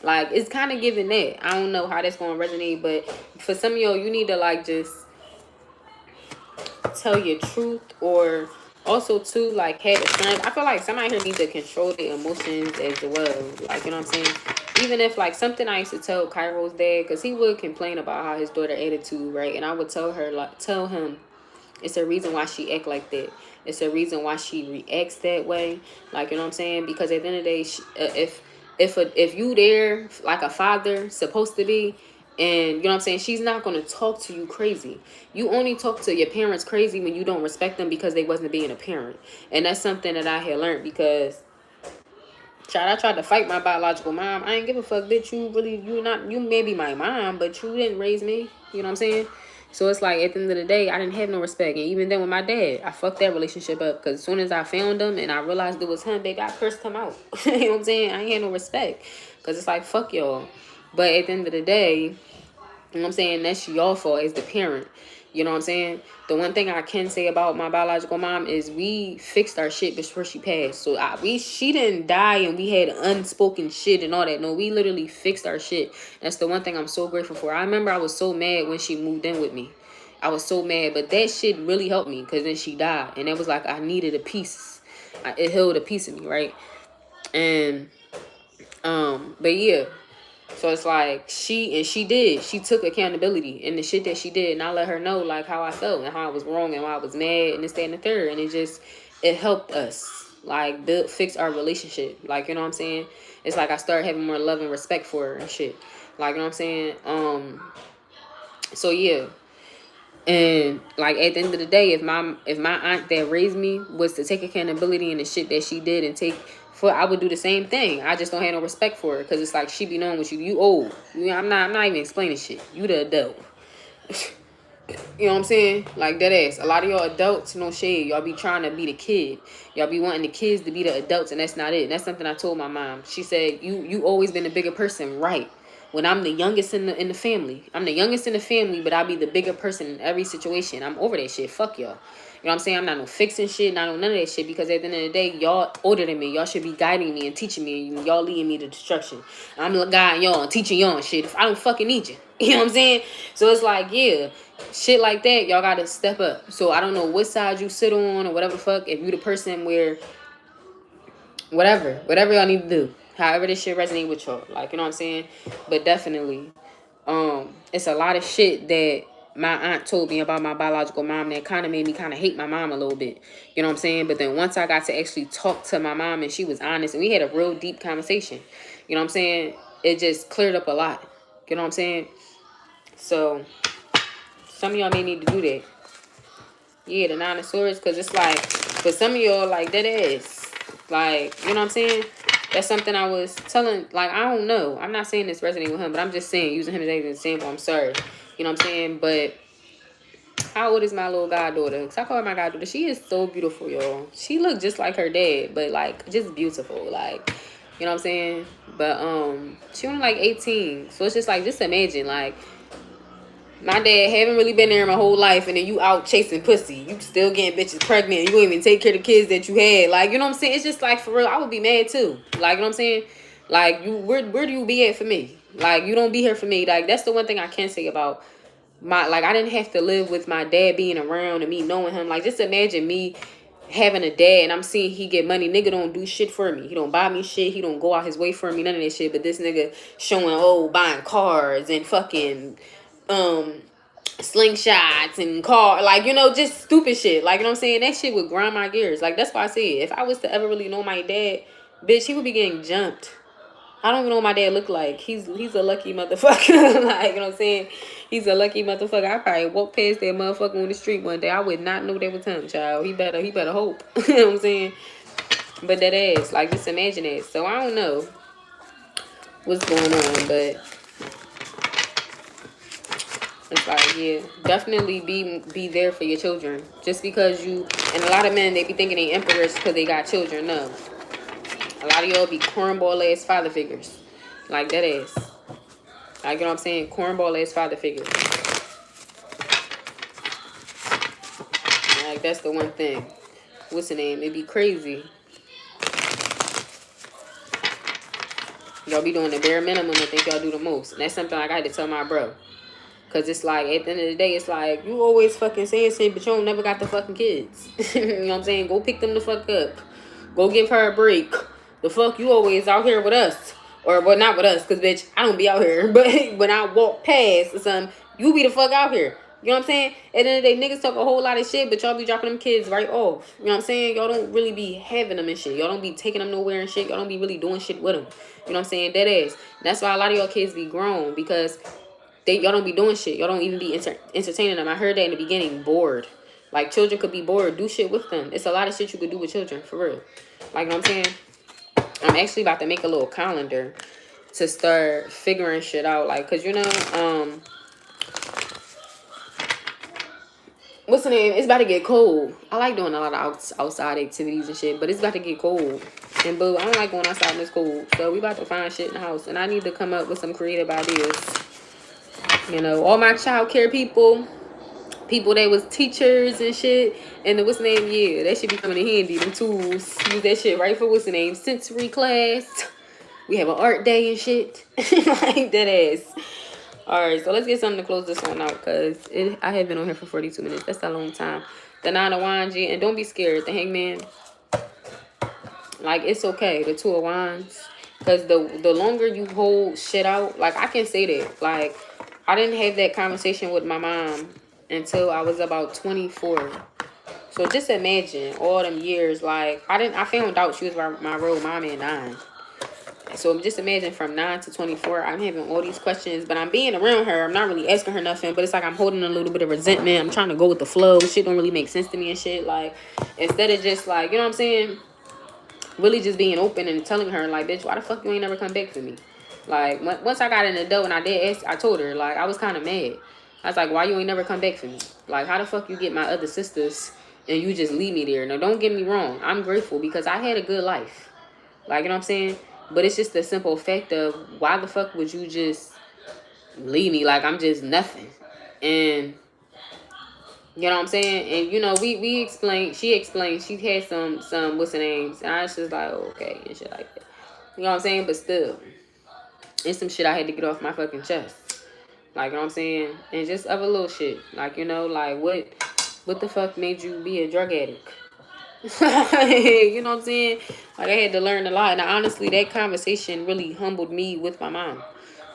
Like, it's kind of giving that. I don't know how that's going to resonate, but for some of y'all, you need to, like, just tell your truth, or also, too, like, have the strength. I feel like somebody here needs to control their emotions as well. Like, you know what I'm saying? Even if, like, something I used to tell Cairo's dad, because he would complain about how his daughter attitude, right? And I would tell him, it's a reason why she act like that. It's a reason why she reacts that way. Like, you know what I'm saying? Because at the end of the day, if you there like a father supposed to be, and you know what I'm saying, she's not going to talk to you crazy. You only talk to your parents crazy when you don't respect them because they wasn't being a parent. And that's something that I had learned, because I tried to fight my biological mom. I ain't give a fuck, bitch. You may be my mom, but you didn't raise me. You know what I'm saying? So it's like, at the end of the day, I didn't have no respect. And even then with my dad, I fucked that relationship up. Because as soon as I found him and I realized it was him, baby, I cursed him out. You know what I'm saying? I ain't had no respect. Because it's like, fuck y'all. But at the end of the day, you know what I'm saying, that's y'all fault as the parent. You know what I'm saying? The one thing I can say about my biological mom is we fixed our shit before she passed. So she didn't die and we had unspoken shit and all that. No, we literally fixed our shit. That's the one thing I'm so grateful for. I remember I was so mad when she moved in with me. I was so mad, but that shit really helped me, because then she died. And it was like I needed a piece. It held a piece of me, right? And, but yeah. So it's like she took accountability in the shit that she did, and I let her know like how I felt and how I was wrong and why I was mad and this, that, and the third. And it helped us like fix our relationship. Like, you know what I'm saying? It's like I started having more love and respect for her and shit. Like, you know what I'm saying? So yeah. And like at the end of the day, if my aunt that raised me was to take accountability in the shit that she did and I would do the same thing. I just don't have no respect for her, because it's like she be knowing what you old. I'm not even explaining shit. You the adult. You know what I'm saying? Like, that ass. A lot of y'all adults, no shade. Y'all be trying to be the kid. Y'all be wanting the kids to be the adults, and that's not it. And that's something I told my mom. She said, you always been a bigger person, right? When I'm the youngest in the family. I'm the youngest in the family, but I'll be the bigger person in every situation. I'm over that shit. Fuck y'all. You know what I'm saying? I'm not no fixing shit, not no none of that shit, because at the end of the day, y'all older than me. Y'all should be guiding me and teaching me, and y'all leading me to destruction. I'm guiding y'all and teaching y'all and shit. If I don't fucking need you. You know what I'm saying? So it's like, yeah, shit like that, y'all gotta step up. So I don't know what side you sit on or whatever the fuck. If you the person where, whatever y'all need to do. However this shit resonate with y'all. Like, you know what I'm saying? But definitely, it's a lot of shit that my aunt told me about my biological mom that kind of made me kind of hate my mom a little bit. You know what I'm saying? But then once I got to actually talk to my mom and she was honest and we had a real deep conversation, you know what I'm saying? It just cleared up a lot. You know what I'm saying? So some of y'all may need to do that. Yeah, the Nine of Swords, because it's like, for some of y'all, like, that is, like, you know what I'm saying? That's something I was telling, like, I don't know. I'm not saying this resonating with him, but I'm just saying, using him as an example, I'm sorry. You know what I'm saying? But how old is my little goddaughter? Because I call her my goddaughter. She is so beautiful, y'all. She look just like her dad, but, like, just beautiful. Like, you know what I'm saying? But, she only, like, 18. So it's just, like, just imagine, like, my dad haven't really been there my whole life, and then you out chasing pussy. You still getting bitches pregnant. You don't even take care of the kids that you had. Like, you know what I'm saying? It's just like, for real, I would be mad too. Like, you know what I'm saying? Like, where do you be at for me? Like, you don't be here for me. Like, that's the one thing I can say about I didn't have to live with my dad being around and me knowing him. Like, just imagine me having a dad and I'm seeing he get money. Nigga don't do shit for me. He don't buy me shit. He don't go out his way for me. None of that shit. But this nigga showing, buying cars and fucking slingshots and like, just stupid shit. Like, you know what I'm saying? That shit would grind my gears. Like, that's why I said, if I was to ever really know my dad, bitch, he would be getting jumped. I don't even know what my dad look like. He's a lucky motherfucker. Like, you know what I'm saying? He's a lucky motherfucker. I probably walk past that motherfucker on the street one day. I would not know that was him, child. He better hope. You know what I'm saying? But that ass, like, just imagine that. So I don't know what's going on, but it's like, yeah, definitely be there for your children. Just because and a lot of men, they be thinking they emperors because they got children. No. A lot of y'all be cornball ass father figures. Like, that ass. Like, you know what I'm saying? Cornball ass father figures. Like, that's the one thing. What's the name? It be crazy. Y'all be doing the bare minimum and think y'all do the most. And that's something like I had to tell my bro. Because it's like, at the end of the day, it's like, you always fucking saying shit, but you don't never got the fucking kids. You know what I'm saying? Go pick them the fuck up. Go give her a break. The fuck you always out here with us. Or, well, not with us, because, bitch, I don't be out here. But when I walk past or something, you be the fuck out here. You know what I'm saying? At the end of the day, niggas talk a whole lot of shit, but y'all be dropping them kids right off. You know what I'm saying? Y'all don't really be having them and shit. Y'all don't be taking them nowhere and shit. Y'all don't be really doing shit with them. You know what I'm saying? That ass. That's why a lot of y'all kids be grown, because y'all don't be doing shit. Y'all don't even be entertaining them. I heard that in the beginning, bored. Like, children could be bored. Do shit with them. It's a lot of shit you could do with children, for real. Like, you know what I'm saying? I'm actually about to make a little calendar to start figuring shit out. Like, because, what's the name? It's about to get cold. I like doing a lot of outside activities and shit, but it's about to get cold. And, boo, I don't like going outside when it's cold. So, we about to find shit in the house. And I need to come up with some creative ideas. All my child care people that was teachers and shit, and what's the name, yeah, that should be coming in handy, them tools. Use that shit right for, what's the name, sensory class. We have an art day and shit. Like, that ass. Alright, so let's get something to close this one out, because I have been on here for 42 minutes. That's a long time. The 9 of Wands, and don't be scared. The Hangman, like, it's okay. The 2 of Wands, because the longer you hold shit out, like, I can say that, like, I didn't have that conversation with my mom until I was about 24. So just imagine all them years. Like, I found out she was my real mommy at 9. So just imagine from 9 to 24, I'm having all these questions, but I'm being around her. I'm not really asking her nothing, but it's like I'm holding a little bit of resentment. I'm trying to go with the flow. Shit don't really make sense to me and shit. Like, instead of just, like, you know what I'm saying, really just being open and telling her, like, bitch, why the fuck you ain't never come back for me? Like, once I got in the door and I did ask, I told her, like, I was kind of mad. I was like, why you ain't never come back for me? Like, how the fuck you get my other sisters and you just leave me there? Now, don't get me wrong. I'm grateful because I had a good life. Like, you know what I'm saying? But it's just the simple fact of, why the fuck would you just leave me? Like, I'm just nothing. And, you know what I'm saying? And, we explained, she explained, she had some, what's the names? And I was just like, oh, okay, and shit like that. You know what I'm saying? But still, it's some shit I had to get off my fucking chest. Like, you know what I'm saying? And just other little shit. Like, like, what the fuck made you be a drug addict? You know what I'm saying? Like, I had to learn a lot. And honestly, that conversation really humbled me with my mom.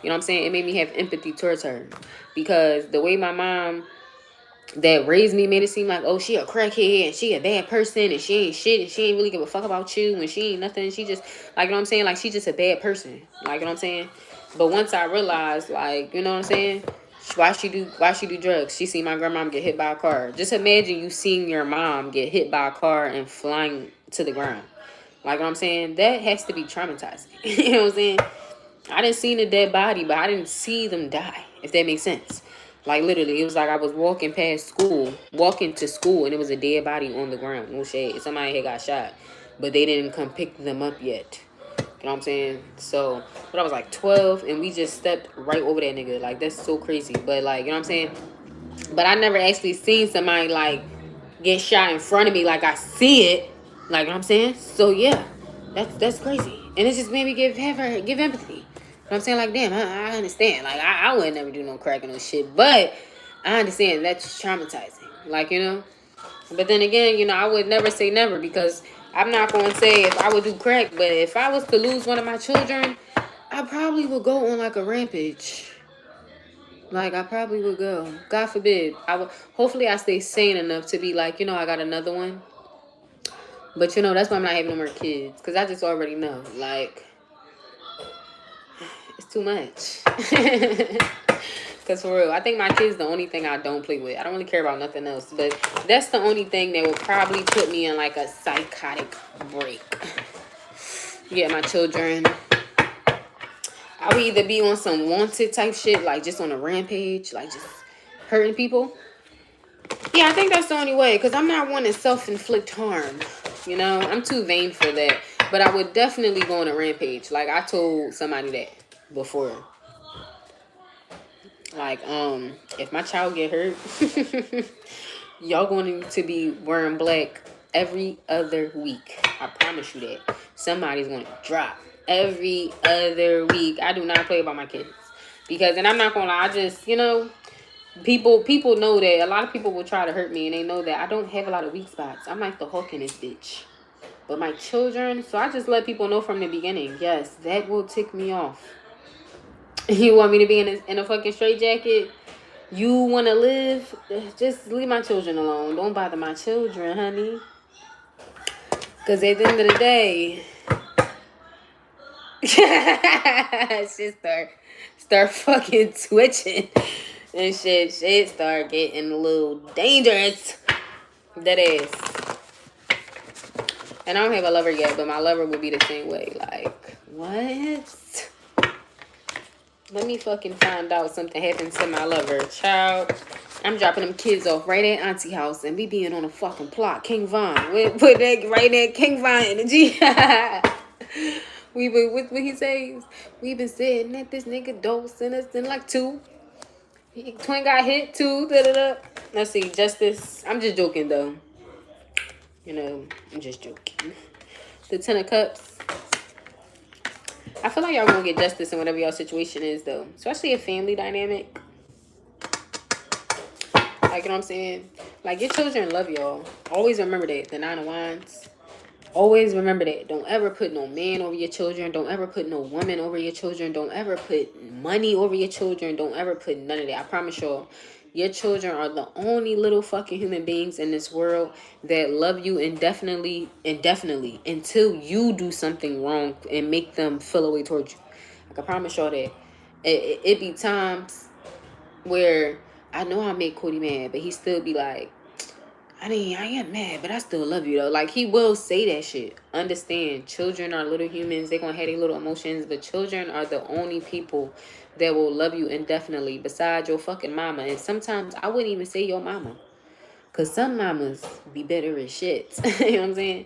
You know what I'm saying? It made me have empathy towards her. Because the way my mom that raised me made it seem like, oh, she a crackhead and she a bad person and she ain't shit and she ain't really give a fuck about you and she ain't nothing. She just, like, you know what I'm saying? Like, she just a bad person. Like, you know what I'm saying? But once I realized, like, you know what I'm saying? Why she do drugs? She seen my grandmom get hit by a car. Just imagine you seeing your mom get hit by a car and flying to the ground. Like, you know what I'm saying? That has to be traumatizing. You know what I'm saying? I didn't see the dead body, but I didn't see them die, if that makes sense. Like, literally, it was like I was walking to school, and it was a dead body on the ground. No shade. Somebody had got shot, but they didn't come pick them up yet. You know what I'm saying? So, but I was like 12, and we just stepped right over that nigga. Like, that's so crazy. But, like, you know what I'm saying? But I never actually seen somebody, like, get shot in front of me. Like, I see it. Like, you know what I'm saying? So, yeah, that's crazy. And it just made me give empathy. You know what I'm saying? Like, damn, I understand. Like, I would never do no crack or no shit. But I understand that's traumatizing. Like, But then again, you know, I would never say never, because I'm not going to say if I would do crack, but if I was to lose one of my children, I probably would go on like a rampage. Like, I probably would go. God forbid. I would. Hopefully, I stay sane enough to be like, you know, I got another one. But, you know, that's why I'm not having no more kids. Because I just already know. Like, it's too much. Because for real, I think my kids the only thing I don't play with. I don't really care about nothing else. But that's the only thing that would probably put me in like a psychotic break. Yeah, my children. I would either be on some wanted type shit, like just on a rampage, like just hurting people. Yeah, I think that's the only way, because I'm not one to self-inflict harm. You know, I'm too vain for that. But I would definitely go on a rampage. Like, I told somebody that before. Like, if my child get hurt, y'all going to be wearing black every other week. I promise you that. Somebody's going to drop every other week. I do not play about my kids. Because, and I'm not going to lie, I just, you know, people know that. A lot of people will try to hurt me, and they know that I don't have a lot of weak spots. I'm like the Hulk in this bitch. But my children, so I just let people know from the beginning, yes, that will tick me off. You want me to be in a fucking straitjacket? You want to live? Just leave my children alone. Don't bother my children, honey. Because at the end of the day, shit start fucking twitching. And shit start getting a little dangerous. That is. And I don't have a lover yet, but my lover would be the same way. Like, what? Let me fucking find out something happened to my lover. Child, I'm dropping them kids off right at Auntie house, and we being on a fucking plot. King Von. With that right at King Von energy. We been, what he says? We been sitting at this nigga door sent us in like 2. Twin got hit 2. Da-da-da. Let's see, Justice. I'm just joking though. You know, I'm just joking. The 10 of Cups. I feel like y'all gonna get justice in whatever y'all situation is though. Especially a family dynamic. Like, you know what I'm saying? Like, your children love y'all. Always remember that. The 9 of Wands. Always remember that. Don't ever put no man over your children. Don't ever put no woman over your children. Don't ever put money over your children. Don't ever put none of that. I promise y'all. Your children are the only little fucking human beings in this world that love you indefinitely, until you do something wrong and make them feel a way towards you. Like, I promise y'all that. It be times where I know I make Cody mad, but he still be like, I am mad, but I still love you though. Like, he will say that shit. Understand, children are little humans. They're gonna have their little emotions, but children are the only people that will love you indefinitely besides your fucking mama. And sometimes I wouldn't even say your mama, because some mamas be better as shit. You know what I'm saying?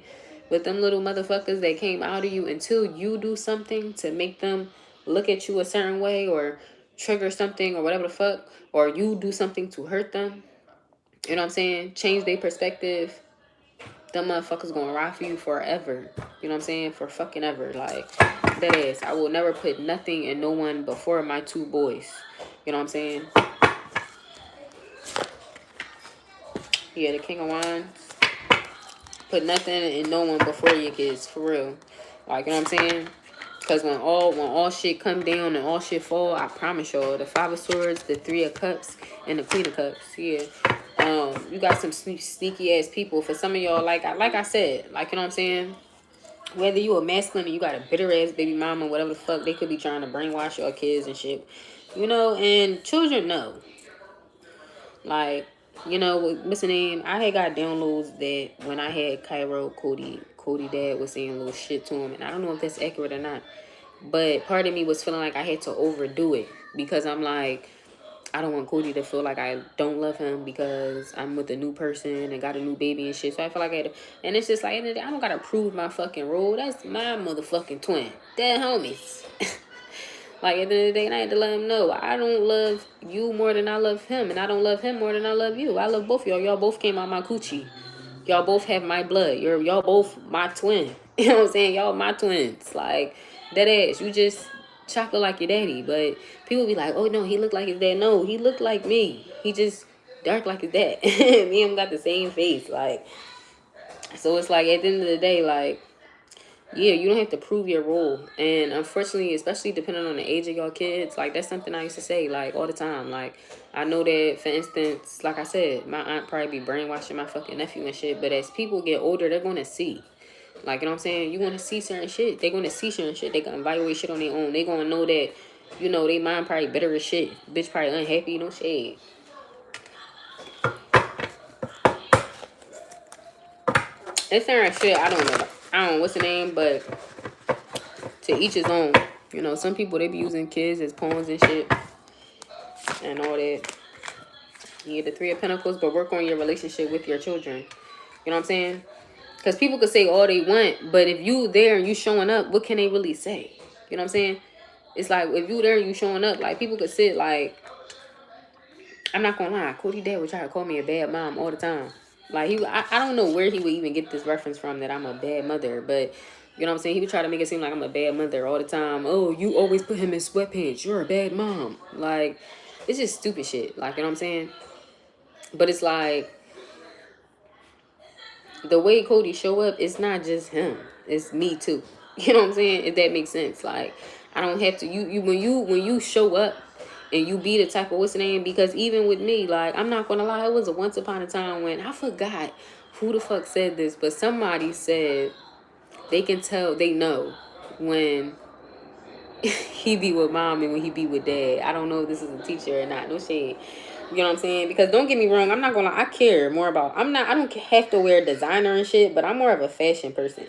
But them little motherfuckers that came out of you, until you do something to make them look at you a certain way or trigger something or whatever the fuck, or you do something to hurt them, you know what I'm saying? Change their perspective. Them motherfuckers gonna ride for you forever. You know what I'm saying? For fucking ever. Like, that is. I will never put nothing and no one before my 2 boys. You know what I'm saying? Yeah, the King of Wands. Put nothing and no one before your kids. For real. Like, you know what I'm saying? Because when all shit come down and all shit fall, I promise y'all, the 5 of Swords, the 3 of Cups, and the Queen of Cups. Yeah. You got some sneaky ass people. For some of y'all, like I said, like, you know what I'm saying? Whether you a masculine and you got a bitter ass baby mama, whatever the fuck, they could be trying to brainwash your kids and shit. You know, and children know. Like, you know, what's the name? I had got downloads that when I had Cairo, Cody dad was saying little shit to him, and I don't know if that's accurate or not. But part of me was feeling like I had to overdo it, because I'm like, I don't want Cody to feel like I don't love him because I'm with a new person and got a new baby and shit. So I feel like I had to, and it's just like, I don't gotta prove my fucking role. That's my motherfucking twin. They're homies. Like, at the end of the day, I had to let him know, I don't love you more than I love him, and I don't love him more than I love you. I love both of y'all. Y'all both came out my coochie. Y'all both have my blood. Y'all both my twin. You know what I'm saying? Y'all my twins. Like, that ass. You just chocolate like your daddy. But people be like, oh no, he looked like his dad. No, he looked like me. He just dark like his dad. Me and him got the same face. Like, so it's like, at the end of the day, like, yeah, you don't have to prove your role. And unfortunately, especially depending on the age of your kids, like, that's something I used to say, like, all the time. Like, I know that, for instance, like I said, my aunt probably be brainwashing my fucking nephew and shit. But as people get older, they're going to see. Like, you know what I'm saying? You want to see certain shit. They're going to see certain shit. They going to evaluate shit on their own. They going to know that, you know, they mind probably bitter as shit. Bitch probably unhappy, no shade. It's certain shit, I don't know what's the name, but to each his own. You know, some people, they be using kids as pawns and shit. And all that. You get the Three of Pentacles, but work on your relationship with your children. You know what I'm saying? Because people could say all they want, but if you there and you showing up, what can they really say? You know what I'm saying? It's like, if you there and you showing up, like, people could sit like, I'm not gonna lie, Cody dad would try to call me a bad mom all the time. Like, I don't know where he would even get this reference from, that I'm a bad mother, but, you know what I'm saying? He would try to make it seem like I'm a bad mother all the time. Oh, you always put him in sweatpants. You're a bad mom. Like, it's just stupid shit. Like, you know what I'm saying? But it's like, the way Cody show up, it's not just him. It's me too. You know what I'm saying? If that makes sense. Like, I don't have to, when you show up and you be the type of, what's the name? Because even with me, like, I'm not gonna lie, it was a once upon a time when, I forgot who the fuck said this, but somebody said they can tell, they know when he be with mom and when he be with dad. I don't know if this is a teacher or not. No shade. You know what I'm saying? Because don't get me wrong, I'm not gonna lie, I care more about, I don't have to wear designer and shit, but I'm more of a fashion person.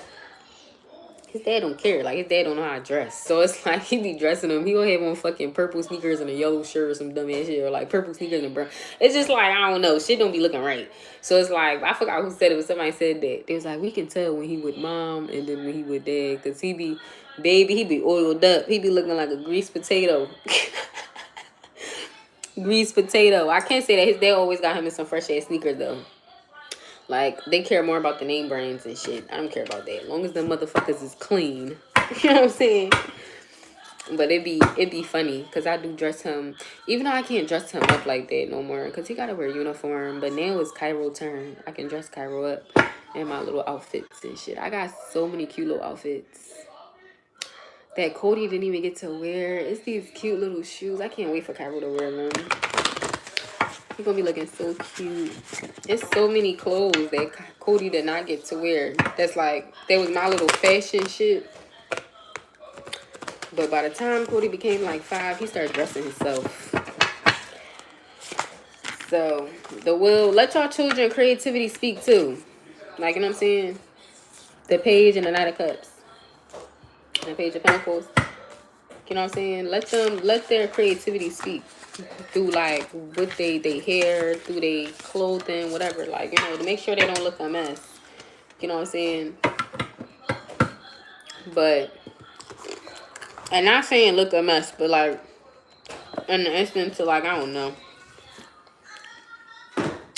His dad don't care. Like, his dad don't know how to dress. So it's like, he be dressing him. He gonna have on fucking purple sneakers and a yellow shirt or some dumb ass shit. Or like purple sneakers and brown. It's just like, I don't know. Shit don't be looking right. So it's like, I forgot who said it, but somebody said that. They was like, we can tell when he with mom and then when he with dad. Because he be, baby, he be oiled up. He be looking like a greased potato. Greased potato. I can't say that his dad always got him in some fresh ass sneakers though. Like, they care more about the name brands and shit. I don't care about that. As long as the motherfuckers is clean. You know what I'm saying? But it be funny. Because I do dress him. Even though I can't dress him up like that no more. Because he got to wear uniform. But now it's Cairo's turn. I can dress Cairo up. And my little outfits and shit. I got so many cute little outfits that Cody didn't even get to wear. It's these cute little shoes. I can't wait for Cairo to wear them. He's gonna be looking so cute. It's so many clothes that Cody did not get to wear. That's like, that was my little fashion shit. But by the time Cody became like 5, he started dressing himself. So, let y'all children creativity speak too. Like, you know what I'm saying? The Page and the Knight of Cups. And the Page of Pentacles. You know what I'm saying? Let their creativity speak. Through like with they hair, through their clothing, whatever, like, you know, to make sure they don't look a mess. You know what I'm saying? But, and not saying look a mess, but like in the instance of like, I don't know.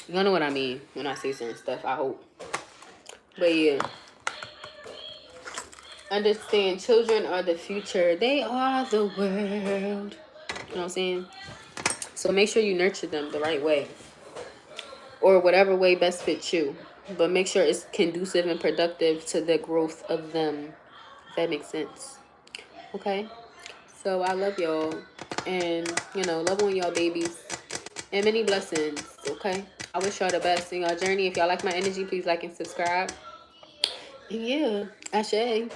You know what I mean when I say certain stuff, I hope. But yeah. Understand, children are the future. They are the world. You know what I'm saying? So make sure you nurture them the right way. Or whatever way best fits you. But make sure it's conducive and productive to the growth of them. If that makes sense. Okay? So I love y'all. And, you know, love on y'all babies. And many blessings. Okay? I wish y'all the best in y'all journey. If y'all like my energy, please like and subscribe. And yeah, Ashe.